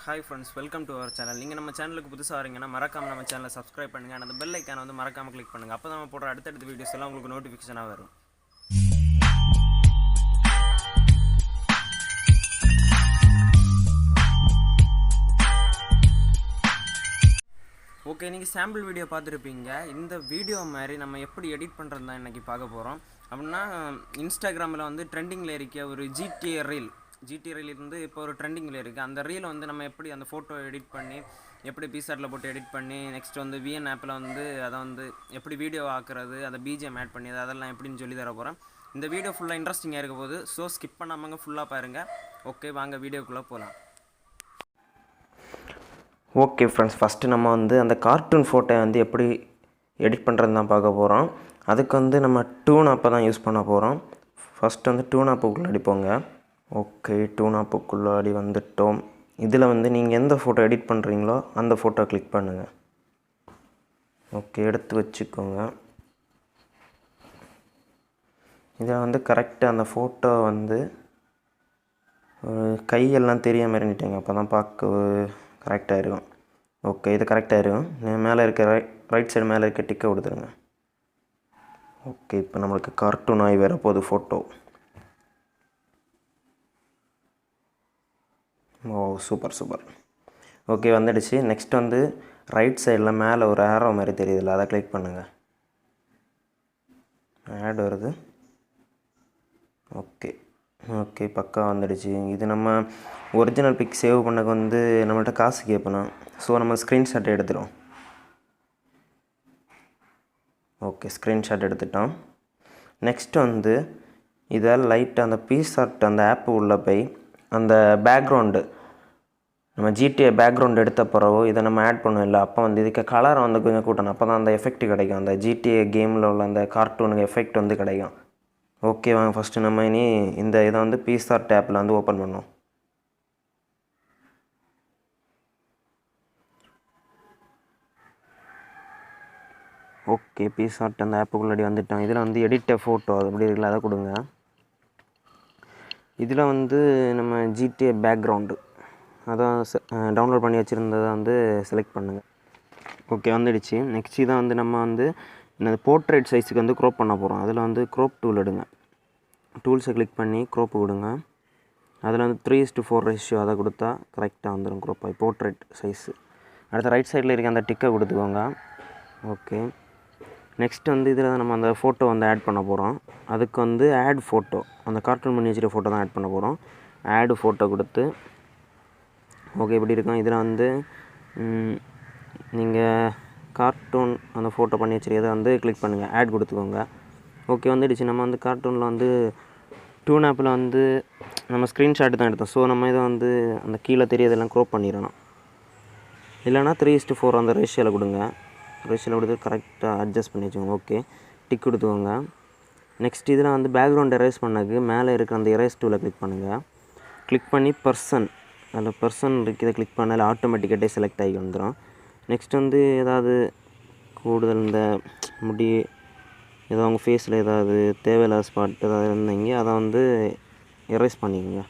Hi friends, welcome to our channel. நீங்கள் நம்ம சேனலுக்கு புதுசாக வரீங்கன்னா மறக்காம நம்ம சேனலை சப்ஸ்கிரைப் பண்ணுங்கள். அந்த பெல் ஐக்கானை வந்து மறக்காமல் கிளிக் பண்ணுங்கள். அப்போ தான் நம்ம போடுற அடுத்தடுத்த வீடியோஸ் எல்லாம் உங்களுக்கு நோட்டிஃபிகேஷனாக வரும். ஓகே, நீங்கள் சாம்பிள் வீடியோ பார்த்துருப்பீங்க. இந்த வீடியோ மாதிரி நம்ம எப்படி எடிட் பண்ணுறது தான் இன்றைக்கி பார்க்க போகிறோம். அப்படின்னா இன்ஸ்டாகிராமில் வந்து ட்ரெண்டிங்கில் இருக்க ஒரு ஜிடிஏ ரீல் இருந்து இப்போ ஒரு ட்ரெண்டிங்கில் இருக்குது. அந்த ரீலை வந்து நம்ம எப்படி அந்த ஃபோட்டோ எடிட் பண்ணி எப்படி பிசார்ட்டில் போட்டு எடிட் பண்ணி நெக்ஸ்ட் வந்து விஎன் ஆப்பில் வந்து அதை வந்து எப்படி வீடியோ ஆக்குறது, அதை பிஜிஎம் ஆட் பண்ணி அதெல்லாம் எப்படின்னு சொல்லி தர போகிறேன். இந்த வீடியோ ஃபுல்லாக இன்ட்ரெஸ்டிங்காக இருக்க போது, ஸோ ஸ்கிப் பண்ணாமங்க ஃபுல்லாக பாருங்கள். ஓகே, வாங்க வீடியோக்குள்ளே போகலாம். ஓகே ஃப்ரெண்ட்ஸ், ஃபஸ்ட்டு நம்ம வந்து அந்த கார்ட்டூன் ஃபோட்டோ வந்து எப்படி எடிட் பண்ணுறது தான் பார்க்க போகிறோம். அதுக்கு வந்து நம்ம டூனாப்பை தான் யூஸ் பண்ண போகிறோம். ஃபஸ்ட்டு வந்து டூனாப்புக்குள்ளே அடிப்போங்க. ஓகே, டூனாப்புக்குள்ளாடி வந்துட்டோம். இதில் வந்து நீங்கள் எந்த ஃபோட்டோ எடிட் பண்ணுறீங்களோ அந்த ஃபோட்டோ கிளிக் பண்ணுங்கள். ஓகே, எடுத்து வச்சுக்கோங்க. இதை வந்து கரெக்டாக அந்த ஃபோட்டோ வந்து கையெல்லாம் தெரிய மாதிரி நிட்டேங்க, அப்போ தான் பார்க்க கரெக்டாக இருக்கும். ஓகே, இது கரெக்டாக இருக்கும். மேலே இருக்க ரைட் சைடு மேலே இருக்க டிக்கை கொடுத்துருங்க. ஓகே, இப்போ நம்மளுக்கு கார்ட்டூன் ஆகி வர போகுது ஃபோட்டோ. ஓ, சூப்பர். ஓகே, வந்துடுச்சு. நெக்ஸ்ட் வந்து ரைட் சைடில் மேலே ஒரு ஆரோ மாதிரி தெரியுதுல்ல, அதை கிளிக் பண்ணுங்கள். ஆட் வருது. ஓகே, பக்கா வந்துடுச்சு. இது நம்ம ஒரிஜினல் பிக் சேவ் பண்ணக்கு வந்து நம்மள்கிட்ட காசு கேட்பணும். ஸோ நம்ம ஸ்க்ரீன்ஷாட் எடுத்துடும். ஓகே, ஸ்க்ரீன்ஷாட் எடுத்துட்டோம். நெக்ஸ்ட் வந்து இதை லைட்டாக அந்த பிசார்ட் அந்த ஆப்பு உள்ளே போய் அந்த பேக்ரவுண்டு நம்ம ஜிடிஏ பேக்ரவுண்ட் எடுத்த பிறகு இதை நம்ம ஆட் பண்ணுவோம் இல்லை, அப்போ வந்து இதுக்கு கலரை வந்து கொஞ்சம் கூட்டணும். அப்போ தான் அந்த எஃபெக்ட் கிடைக்கும். அந்த ஜிடிஏ கேமில் உள்ள அந்த கார்ட்டூனுக்கு எஃபெக்ட் வந்து கிடைக்கும். ஓகே, வாங்க ஃபஸ்ட்டு நம்ம இனி இந்த இதை வந்து பிசார்ட் ஆப்பில் வந்து ஓப்பன் பண்ணோம். ஓகே, பிசார்ட் அந்த ஆப்புக்குள்ளாடி வந்துட்டோம். இதில் வந்து எடிட் ஃபோட்டோ அது எப்படி இருக்குல்ல, அதை கொடுங்க. இதில் வந்து நம்ம ஜிடிஏ பேக்ரவுண்டு அதான் டவுன்லோட் பண்ணி வச்சுருந்ததை வந்து செலக்ட் பண்ணுங்கள். ஓகே, வந்துடுச்சு. நெக்ஸ்ட் இதை வந்து நம்ம வந்து இந்த போர்ட்ரேட் சைஸுக்கு வந்து க்ரோப் பண்ண போகிறோம். அதில் வந்து க்ரோப் டூல் எடுங்க. டூல்ஸை கிளிக் பண்ணி க்ரோப்பு கொடுங்க. அதில் வந்து 3:4 ரேஷியோ அதை கொடுத்தா கரெக்டாக வந்துடும் க்ரோப் ஆகி போர்ட்ரேட் சைஸு. அடுத்த ரைட் சைடில் இருக்க அந்த டிக்கை கொடுத்துக்கோங்க. ஓகே, நெக்ஸ்ட் வந்து இதில் நம்ம அந்த ஃபோட்டோ வந்து ஆட் பண்ண போகிறோம். அதுக்கு வந்து ஆட் ஃபோட்டோ, அந்த கார்ட்டூன் பண்ணி வச்சுருக்க ஃபோட்டோ தான் ஆட் பண்ண போகிறோம். ஆடு ஃபோட்டோ கொடுத்து ஓகே, இப்படி இருக்கும். இதில் வந்து நீங்கள் கார்ட்டூன் அந்த ஃபோட்டோ பண்ணி வச்சுருக்கதை வந்து கிளிக் பண்ணுங்கள். ஆட் கொடுத்துக்கோங்க. ஓகே, வந்துடுச்சு. நம்ம வந்து கார்ட்டூனில் வந்து டூனாப்பில் வந்து நம்ம ஸ்க்ரீன்ஷாட்டு தான் எடுத்தோம். ஸோ நம்ம இதை வந்து அந்த கீழே தெரியதெல்லாம் க்ரோப் பண்ணிடணும். இல்லைனா 3:4 அந்த ரேஷியோவில் கொடுங்க. ரேஷியோவில் கொடுத்து கரெக்டாக அட்ஜஸ்ட் பண்ணி வச்சுக்கோங்க. ஓகே, டிக் கொடுத்துக்கோங்க. நெக்ஸ்ட் இதில் வந்து பேக்ரவுண்ட் எரேஸ் பண்ணதுக்கு மேலே இருக்கிற அந்த எரேஸ் டூவில் கிளிக் பண்ணுங்கள். கிளிக் பண்ணி அதில் பர்சன் இருக்குது, கிளிக் பண்ணால் ஆட்டோமேட்டிக்காக செலக்ட் ஆகி வந்துடும். நெக்ஸ்ட் வந்து ஏதாவது கூடுதல் இந்த முடி ஏதோ உங்கள் ஃபேஸில் ஏதாவது தேவையில்லாத ஸ்பாட் ஏதாவது இருந்தீங்க அதை வந்து எரேஸ் பண்ணிக்கோங்க.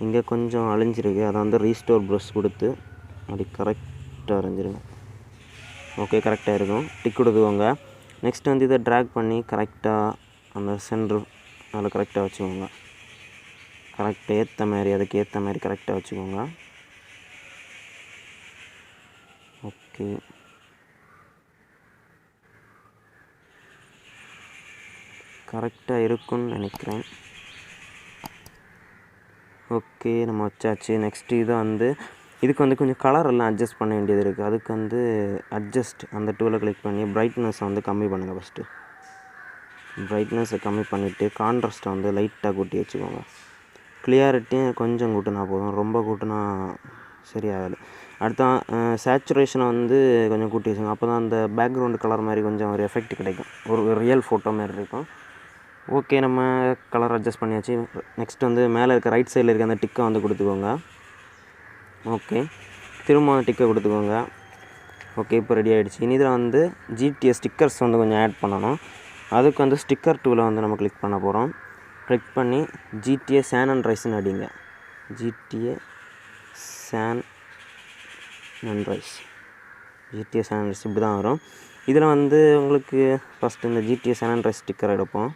இங்கே கொஞ்சம் அழிஞ்சிருக்கு, அதை வந்து ரீஸ்டோர் ப்ரஷ் கொடுத்து அப்படி கரெக்டாக அரைஞ்சிருங்க. ஓகே, கரெக்டாக இருக்கும். டிக் கொடுத்துக்கோங்க. நெக்ஸ்ட் வந்து இதை ட்ராக் பண்ணி கரெக்டாக அந்த சென்ட்ரு அதில் கரெக்டாக வச்சுக்கோங்க. கரெக்டாக அதுக்கு ஏற்ற மாதிரி கரெக்டாக வச்சுக்கோங்க. ஓகே, கரெக்டாக இருக்குன்னு நினைக்கிறேன். ஓகே, நம்ம வச்சாச்சு. நெக்ஸ்ட்டு இதை வந்து இதுக்கு வந்து கொஞ்சம் கலர் எல்லாம் அட்ஜஸ்ட் பண்ண வேண்டியது இருக்குது. அதுக்கு வந்து அட்ஜஸ்ட் அந்த டூலை கிளிக் பண்ணி பிரைட்னஸை வந்து கம்மி பண்ணுங்கள். ஃபஸ்ட்டு பிரைட்னஸை கம்மி பண்ணிவிட்டு கான்ட்ராஸ்ட்டை வந்து லைட்டாக கூட்டி வச்சுக்கோங்க. கிளியாரிட்டியும் கொஞ்சம் கூட்டினா போதும், ரொம்ப கூட்டினா சரியாகலை. அடுத்த சேச்சுரேஷனை வந்து கொஞ்சம் கூட்டி வச்சுக்கோங்க. அப்போ தான் அந்த பேக்ரவுண்டு கலர் மாதிரி கொஞ்சம் ஒரு எஃபெக்ட் கிடைக்கும், ஒரு ரியல் ஃபோட்டோ மாதிரி இருக்கும். ஓகே, நம்ம கலர் அட்ஜஸ்ட் பண்ணியாச்சு. நெக்ஸ்ட் வந்து மேலே இருக்க ரைட் சைடில் இருக்க அந்த டிக்கை வந்து கொடுத்துக்கோங்க. ஓகே, திரும்ப டிக்கை கொடுத்துக்கோங்க. ஓகே, இப்போ ரெடி ஆகிடுச்சு. இனி இதில் வந்து ஜிடிஏ ஸ்டிக்கர்ஸ் வந்து கொஞ்சம் ஆட் பண்ணணும். அதுக்கு வந்து ஸ்டிக்கர் டூலை வந்து நம்ம கிளிக் பண்ண போகிறோம். கிளிக் பண்ணி ஜிடிஏ சான் அண்ட் ரைஸ்ன்னு அடிங்க. ஜிடிஏ சான் அண்ட்ரைஸ், ஜிடிஏ சான் அண்ட்ரைஸ் இப்படி தான் வரும். இதில் வந்து உங்களுக்கு ஃபஸ்ட்டு இந்த ஜிடிஏ சான் அண்ட்ரைஸ் ஸ்டிக்கர் எடுப்போம்.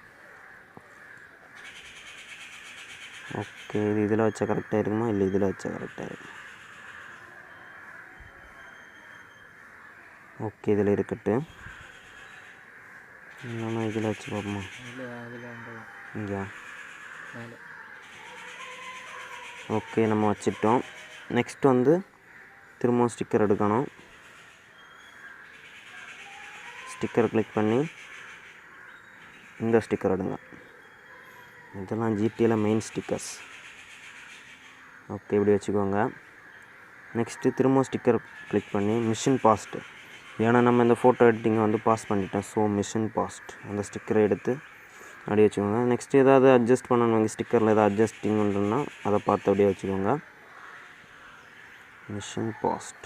ஓகே, இது இதில் வச்சா கரெக்டாக இருக்குமா, இல்லை இதில் வச்சா கரெக்டாக இருக்கும். ஓகே, இதில் இருக்கட்டு. நம்ம இதில் வச்சு பார்ப்போமா, இங்கே. ஓகே, நம்ம வச்சிட்டோம். நெக்ஸ்ட் வந்து திரும்பவும் ஸ்டிக்கர் எடுக்கணும். ஸ்டிக்கர் கிளிக் பண்ணி இந்த ஸ்டிக்கர் எடுங்க. இதெல்லாம் ஜிடிஏல மெயின் ஸ்டிக்கர்ஸ். ஓகே, இப்படி வச்சுக்கோங்க. நெக்ஸ்ட்டு திரும்பவும் ஸ்டிக்கர் கிளிக் பண்ணி மிஷின் பாஸ்ட்டு, ஏன்னா நம்ம இந்த ஃபோட்டோ எடிட்டிங்கை வந்து பாஸ் பண்ணிட்டோம். ஸோ மிஷின் பாஸ்ட் அந்த ஸ்டிக்கரை எடுத்து அப்படியே வச்சுக்கோங்க. நெக்ஸ்ட்டு ஏதாவது அட்ஜஸ்ட் பண்ணணும், ஸ்டிக்கரில் ஏதாவது அட்ஜஸ்டிங் பண்ணுறோன்னா அதை பார்த்து அப்படியே வச்சுக்கோங்க. Machine past.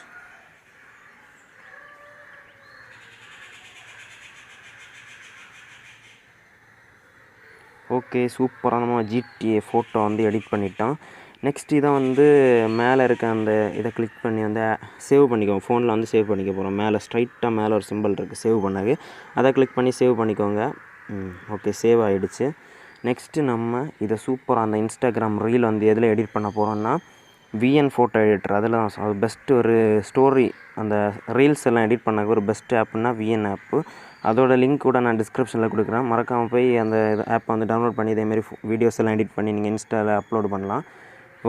ஓகே, சூப்பராக நம்ம ஜிடிஏ ஃபோட்டோ வந்து எடிட் பண்ணிட்டோம். நெக்ஸ்ட் இதை வந்து மேலே இருக்க அந்த இதை கிளிக் பண்ணி வந்து சேவ் பண்ணிக்கோங்க. ஃபோனில் வந்து சேவ் பண்ணிக்க போகிறோம். மேலே ஸ்ட்ரைட்டாக மேலே ஒரு சிம்பிள் இருக்குது சேவ் பண்ணது, அதை கிளிக் பண்ணி சேவ் பண்ணிக்கோங்க. ஓகே, சேவ் ஆகிடுச்சு. நெக்ஸ்ட்டு நம்ம இதை சூப்பராக அந்த இன்ஸ்டாகிராம் ரீல் வந்து எதில் எடிட் பண்ண போகிறோன்னா விஎன் ஃபோட்டோ எடிட்டர். அதில் தான் அது பெஸ்ட்டு ஒரு ஸ்டோரி, அந்த ரீல்ஸ் எல்லாம் எடிட் பண்ண ஒரு பெஸ்ட் ஆப்புன்னா விஎன் ஆப்பு. அதோட லிங்க் கூட நான் டிஸ்கிரிப்ஷனில் கொடுக்குறேன். மறக்காமல் போய் அந்த ஆப்பை வந்து டவுன்லோட் பண்ணி இதேமாரி வீடியோஸ் எல்லாம் எடிட் பண்ணி நீங்கள் இன்ஸ்டாவில் அப்லோட் பண்ணலாம்.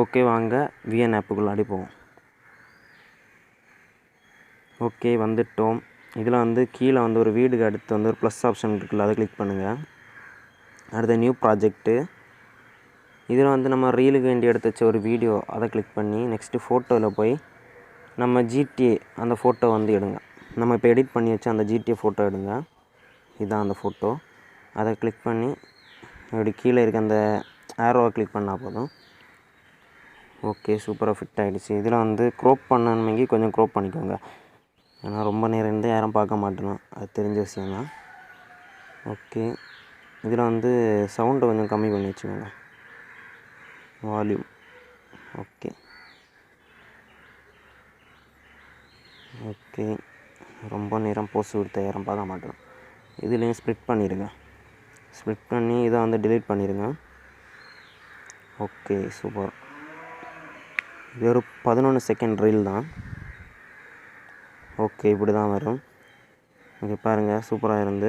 ஓகே, வாங்க விஎன் ஆப்புக்குள்ளே அடிப்போம். ஓகே, வந்துட்டோம். இதில் வந்து கீழே வந்து ஒரு வீடுக்கு அடுத்து வந்து ஒரு ப்ளஸ் ஆப்ஷன் இருக்குல்ல, அதை கிளிக் பண்ணுங்கள். அடுத்த நியூ ப்ராஜெக்ட்டு. இதில் வந்து நம்ம ரீலுக்கு வேண்டி எடுத்து வச்ச ஒரு வீடியோ, அதை கிளிக் பண்ணி நெக்ஸ்ட்டு ஃபோட்டோவில் போய் நம்ம ஜிடிஏ அந்த ஃபோட்டோ வந்து எடுங்க. நம்ம இப்போ எடிட் பண்ணி வச்சு அந்த ஜிடிஏ ஃபோட்டோ எடுங்க. இதுதான் அந்த ஃபோட்டோ. அதை கிளிக் பண்ணி இப்படி கீழே இருக்க அந்த ஆரோவை கிளிக் பண்ணால் போதும். ஓகே, சூப்பராக ஃபிட் ஆகிடுச்சு. இதில் வந்து க்ரோப் பண்ணணுமெங்கி கொஞ்சம் க்ரோப் பண்ணிக்கோங்க, ஏன்னா ரொம்ப நேரம் இருந்து யாரும் பார்க்க மாட்டோம், அது தெரிஞ்ச விஷயந்தான். ஓகே, இதில் வந்து சவுண்டை கொஞ்சம் கம்மி பண்ணி வச்சுக்கோங்க, வால்யூம். ஓகே ஓகே, ரொம்ப நேரம் போஸ்ட் கொடுத்த யாரும் பார்க்க மாட்டோம். இதுலேயும் ஸ்ப்ளிட் பண்ணிடுங்க. ஸ்ப்ளிட் பண்ணி இதை வந்து டிலீட் பண்ணிடுங்க. Okay, super. இது ஒரு 11 செகண்ட் ரீல் தான். ஓகே, இப்படி தான் வரும். இங்கே பாருங்கள், சூப்பராக இருந்து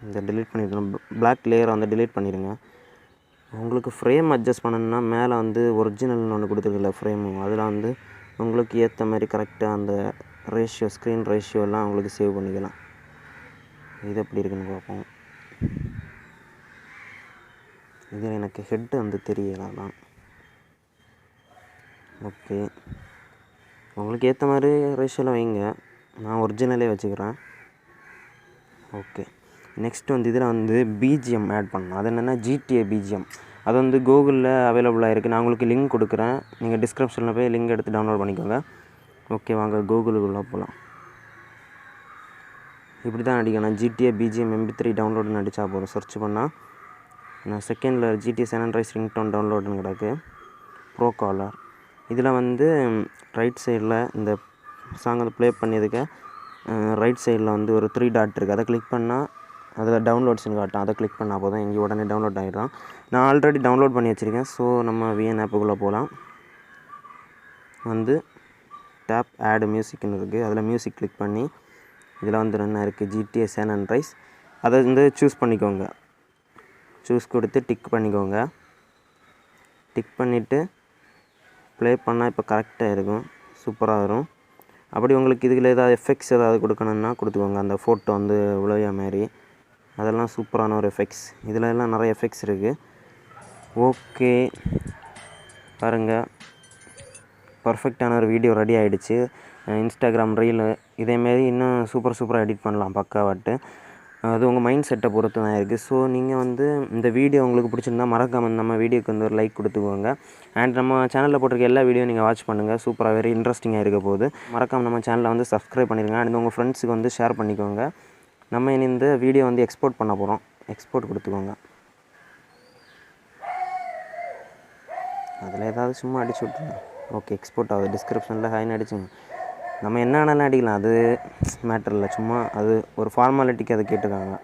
இந்த டிலீட் பண்ணிடணும். பிளாக் லேயரை வந்து டிலீட் பண்ணிடுங்க. உங்களுக்கு ஃப்ரேம் அட்ஜஸ்ட் பண்ணணுன்னா மேலே வந்து ஒரிஜினல்னு ஒன்று கொடுத்துருக்குல்ல ஃப்ரேமு, அதில் வந்து உங்களுக்கு ஏற்ற மாதிரி கரெக்டாக அந்த ரேஷியோ, ஸ்க்ரீன் ரேஷியோலாம் உங்களுக்கு சேவ் பண்ணிக்கலாம். இது எப்படி இருக்குன்னு பார்ப்போம். இதில் எனக்கு ஹெட்டு வந்து தெரியலாம். ஓகே, உங்களுக்கு ஏற்ற மாதிரி ரேஷியோவில் வைங்க, நான் ஒரிஜினலே வச்சுக்கிறேன். ஓகே, நெக்ஸ்ட் வந்து இதில் வந்து பிஜிஎம் ஆட் பண்ணணும். அது என்னென்னா ஜிடிஏ பிஜிஎம். அது வந்து கூகுளில் அவைலபிளாக இருக்குது. நான் உங்களுக்கு லிங்க் கொடுக்குறேன், நீங்கள் டிஸ்கிரிப்ஷனில் போய் லிங்க் எடுத்து டவுன்லோட் பண்ணிக்கோங்க. ஓகே, வாங்க கூகுளுக்குள்ளே போகலாம். இப்படி தான் அடிக்கணும், ஜிடிஏ பிஜிஎம் MP3 டவுன்லோடுன்னு அடித்தா போதும். சர்ச் பண்ணால் நான் செகண்டில் ஜிடிஏ சான் அண்ட்ரைஸ் ரிங்டோன் டவுன்லோடுன்னு கிடக்கு, ப்ரோ காலர். இதில் வந்து ரைட் சைடில் இந்த சாங் வந்து ப்ளே பண்ணியதுக்கு ரைட் சைடில் வந்து ஒரு 3 டாட் இருக்குது, அதை கிளிக் பண்ணால் அதில் டவுன்லோட்ஸ்னு காட்டும். அதை கிளிக் பண்ணால் போதும், இங்கே உடனே டவுன்லோட் ஆகிடும். நான் ஆல்ரெடி டவுன்லோட் பண்ணி வச்சுருக்கேன். ஸோ நம்ம விஎன் ஆப்புக்குள்ளே போகலாம். வந்து டேப் ஆட் மியூசிக்னு இருக்குது, அதில் மியூசிக் கிளிக் பண்ணி இதில் வந்து என்ன இருக்குது, ஜிடிஏ சான் அண்ட்ரைஸ், அதை வந்து சூஸ் பண்ணிக்கோங்க. சூஸ் கொடுத்து டிக் பண்ணிக்கோங்க. டிக் பண்ணிவிட்டு ப்ளே பண்ணால் இப்போ கரெக்டாக இருக்கும், சூப்பராக வரும். அப்படி உங்களுக்கு இதில் ஏதாவது எஃபெக்ட்ஸ் ஏதாவது கொடுக்கணுன்னா கொடுத்துக்கோங்க. அந்த ஃபோட்டோ வந்து உழைய மாதிரி, அதெல்லாம் சூப்பரான ஒரு எஃபெக்ட்ஸ். இதில் எல்லாம் நிறைய எஃபெக்ட்ஸ் இருக்குது. ஓகே, பாருங்கள், பர்ஃபெக்டான ஒரு வீடியோ ரெடி ஆகிடுச்சு. இன்ஸ்டாகிராம் ரீலு இதேமாரி இன்னும் சூப்பராக எடிட் பண்ணலாம் பக்காவாட்டு. அது உங்கள் மைண்ட் செட்டை பொறுத்து தான் இருக்குது. ஸோ நீங்கள் வந்து இந்த வீடியோ உங்களுக்கு பிடிச்சிருந்தா மறக்காமல் நம்ம வீடியோக்கு வந்து ஒரு லைக் கொடுத்துக்கோங்க. அண்ட் நம்ம சேனலில் போட்டிருக்க எல்லா வீடியோ நீங்கள் வாட்ச் பண்ணுங்கள், சூப்பராக வெரி இன்ட்ரெஸ்டிங்காக இருக்க போகுது. மறக்காமல் நம்ம சேனலை வந்து சப்ஸ்கிரைப் பண்ணிடுங்க. அண்ட் உங்கள் ஃப்ரெண்ட்ஸுக்கு வந்து ஷேர் பண்ணிக்கோங்க. நம்ம இந்த வீடியோ வந்து எக்ஸ்போர்ட் பண்ண போகிறோம், எக்ஸ்போர்ட் கொடுத்துக்கோங்க. அதில் ஏதாவது சும்மா அடிச்சு விட்ருங்க. ஓகே எக்ஸ்போர்ட் ஆகுது. டிஸ்கிரிப்ஷனில் ஹைன்னு அடிச்சுங்க. நம்ம என்ன வேணாலும் அடிக்கலாம், அது மேட்டர் இல்லை. சும்மா அது ஒரு ஃபார்மாலிட்டிக்கு அதை கேட்டிருக்காங்க.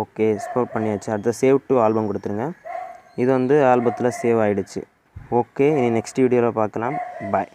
ஓகே எக்ஸ்போர்ட் பண்ணியாச்சு. அடுத்து சேவ் டு ஆல்பம் கொடுத்துருங்க. இது வந்து ஆல்பத்தில் சேவ் ஆகிடுச்சு. ஓகே, இனி நெக்ஸ்ட் வீடியோவில் பார்க்கலாம். பாய்.